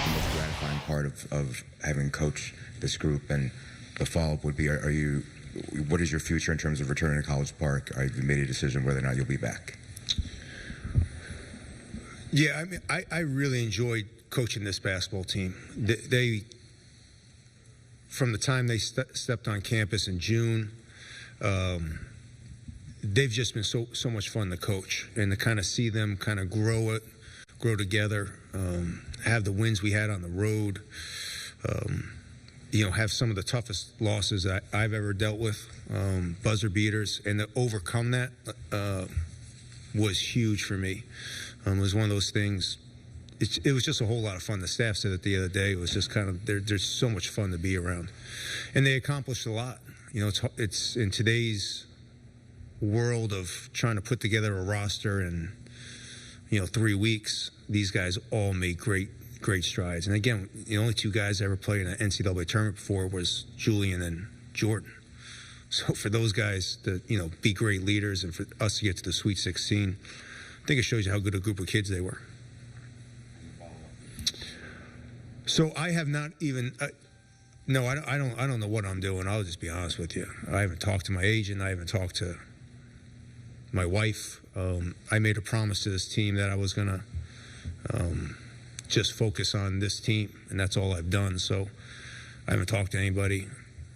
the most gratifying part of having coached this group? And the follow-up would be, what is your future in terms of returning to College Park? Have you made a decision whether or not you'll be back? Yeah, I mean, I really enjoyed coaching this basketball team. They from the time they stepped on campus in June, they've just been so much fun to coach, and to kind of see them kind of grow together, have the wins we had on the road, have some of the toughest losses that I've ever dealt with, buzzer beaters, and to overcome that was huge for me. It was one of those things. It was just a whole lot of fun. The staff said it the other day. It was just kind of there's so much fun to be around, and they accomplished a lot. It's in today's world of trying to put together a roster in 3 weeks. These guys all made great strides. And again, the only two guys I ever played in an NCAA tournament before was Julian and Jordan. So for those guys to be great leaders, and for us to get to the Sweet 16, I think it shows you how good a group of kids they were. So I have not even. No, I don't know what I'm doing. I'll just be honest with you. I haven't talked to my agent. I haven't talked to my wife. I made a promise to this team that I was gonna just focus on this team, and that's all I've done. So I haven't talked to anybody.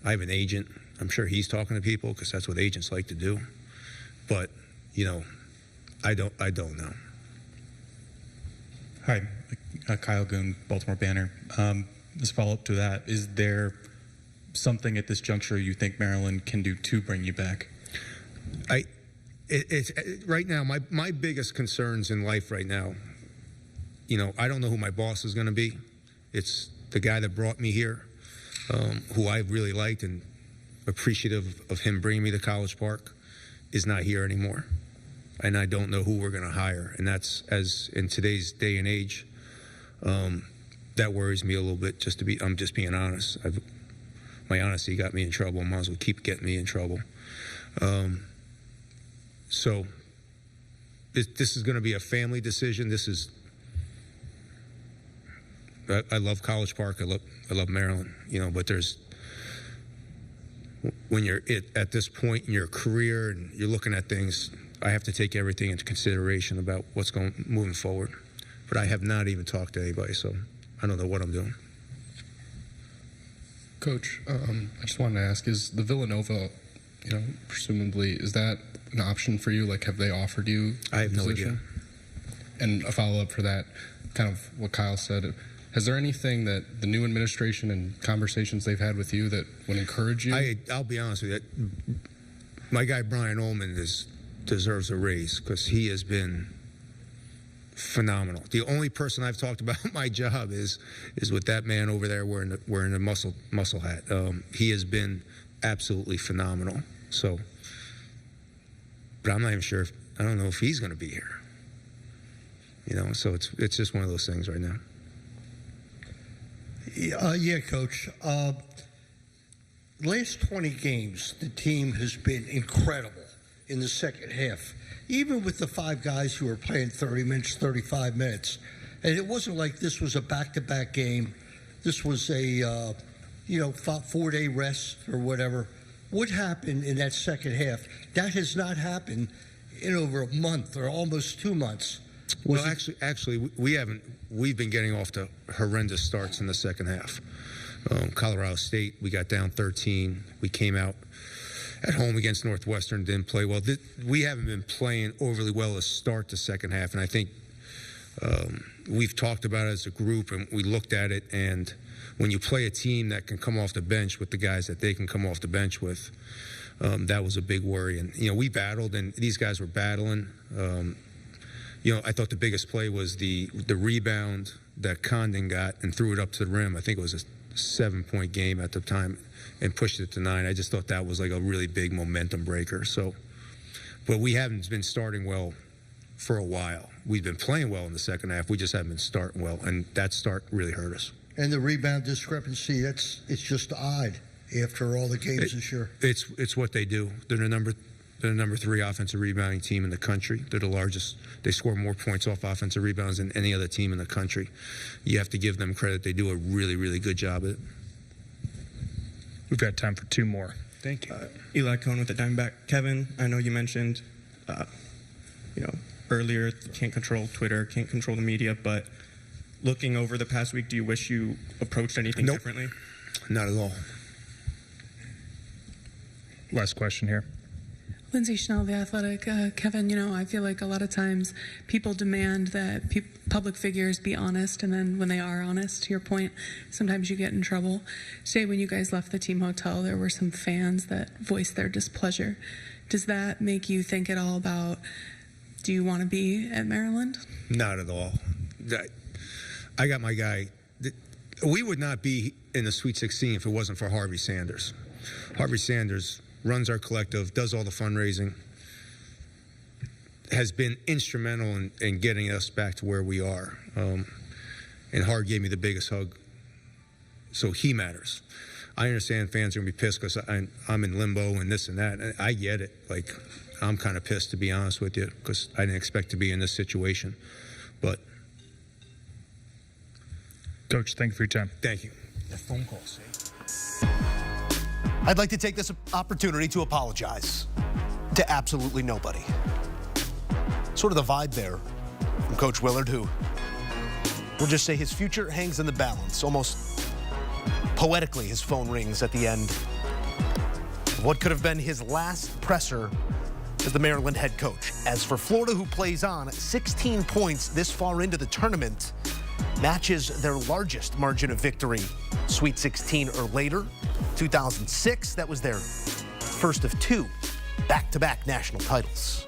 I have an agent. I'm sure he's talking to people because that's what agents like to do. But I don't know. Hi, Kyle Goon, Baltimore Banner. As a follow-up to that, is there something at this juncture you think Maryland can do to bring you back? Right now, my biggest concerns in life right now, I don't know who my boss is going to be. It's the guy that brought me here, who I really liked and appreciative of him bringing me to College Park, is not here anymore. And I don't know who we're going to hire. And that's, as in today's day and age, that worries me a little bit. I'm just being honest. My honesty got me in trouble. I might as well keep getting me in trouble. So this is going to be a family decision. I love College Park. I love Maryland. But when you're at this point in your career and you're looking at things, I have to take everything into consideration about what's moving forward. But I have not even talked to anybody, so I don't know what I'm doing. Coach, I just wanted to ask, is the Villanova, presumably, is that an option for you? Like, have they offered you I have no position? idea. And a follow-up for that, kind of what Kyle said, has there anything that the new administration and conversations they've had with you that would encourage you? I'll be honest with you. My guy Brian Ullman deserves a raise because he has been phenomenal. The only person I've talked about my job is with that man over there wearing the muscle hat. He has been absolutely phenomenal. So, but I'm not even sure. I don't know if he's going to be here. So it's just one of those things right now. Yeah, Coach. Last 20 games, the team has been incredible in the second half, even with the 5 guys who were playing 30 minutes, 35 minutes. And it wasn't like this was a back-to-back game. This was a, 4-day rest or whatever. What happened in that second half? That has not happened in over a month or almost 2 months. Well, actually, we've been getting off to horrendous starts in the second half. Colorado State, we got down 13. We came out at home against Northwestern, didn't play well. We haven't been playing overly well to start the second half, and I think we've talked about it as a group, and we looked at it, and when you play a team that can come off the bench with the guys that they can come off the bench with, that was a big worry. And, we battled, and these guys were battling. I thought the biggest play was the rebound that Condon got and threw it up to the rim. I think it was a 7-point game at the time and pushed it to 9. I just thought that was like a really big momentum breaker. So, but we haven't been starting well for a while. We've been playing well in the second half. We just haven't been starting well, and that start really hurt us. And the rebound discrepancy, it's just odd after all the games this year. It's what they do. They're the They're the number 3 offensive rebounding team in the country. They're the largest. They score more points off offensive rebounds than any other team in the country. You have to give them credit. They do a really, really good job at it. We've got time for 2 more. Thank you. Eli Cohn with the Diamondback. Kevin, I know you mentioned, earlier, can't control Twitter, can't control the media, but looking over the past week, do you wish you approached anything Nope. differently? Not at all. Last question here. Lindsay Schnell, The Athletic. Kevin, I feel like a lot of times people demand that public figures be honest, and then when they are honest, to your point, sometimes you get in trouble. Today, when you guys left the team hotel, there were some fans that voiced their displeasure. Does that make you think at all about, do you want to be at Maryland? Not at all. I got my guy. We would not be in the Sweet 16 if it wasn't for Harvey Sanders. Harvey Sanders runs our collective, does all the fundraising, has been instrumental in getting us back to where we are. And Hard gave me the biggest hug. So he matters. I understand fans are going to be pissed because I'm in limbo and this and that. And I get it. Like, I'm kind of pissed, to be honest with you, because I didn't expect to be in this situation. But Coach, thank you for your time. thank you. The phone calls. I'd like to take this opportunity to apologize to absolutely nobody. Sort of the vibe there from Coach Willard, who we'll just say his future hangs in the balance. Almost poetically, his phone rings at the end of what could have been his last presser as the Maryland head coach. As for Florida, who plays on, 16 points this far into the tournament, matches their largest margin of victory, Sweet 16 or later. 2006, that was their first of 2 back-to-back national titles.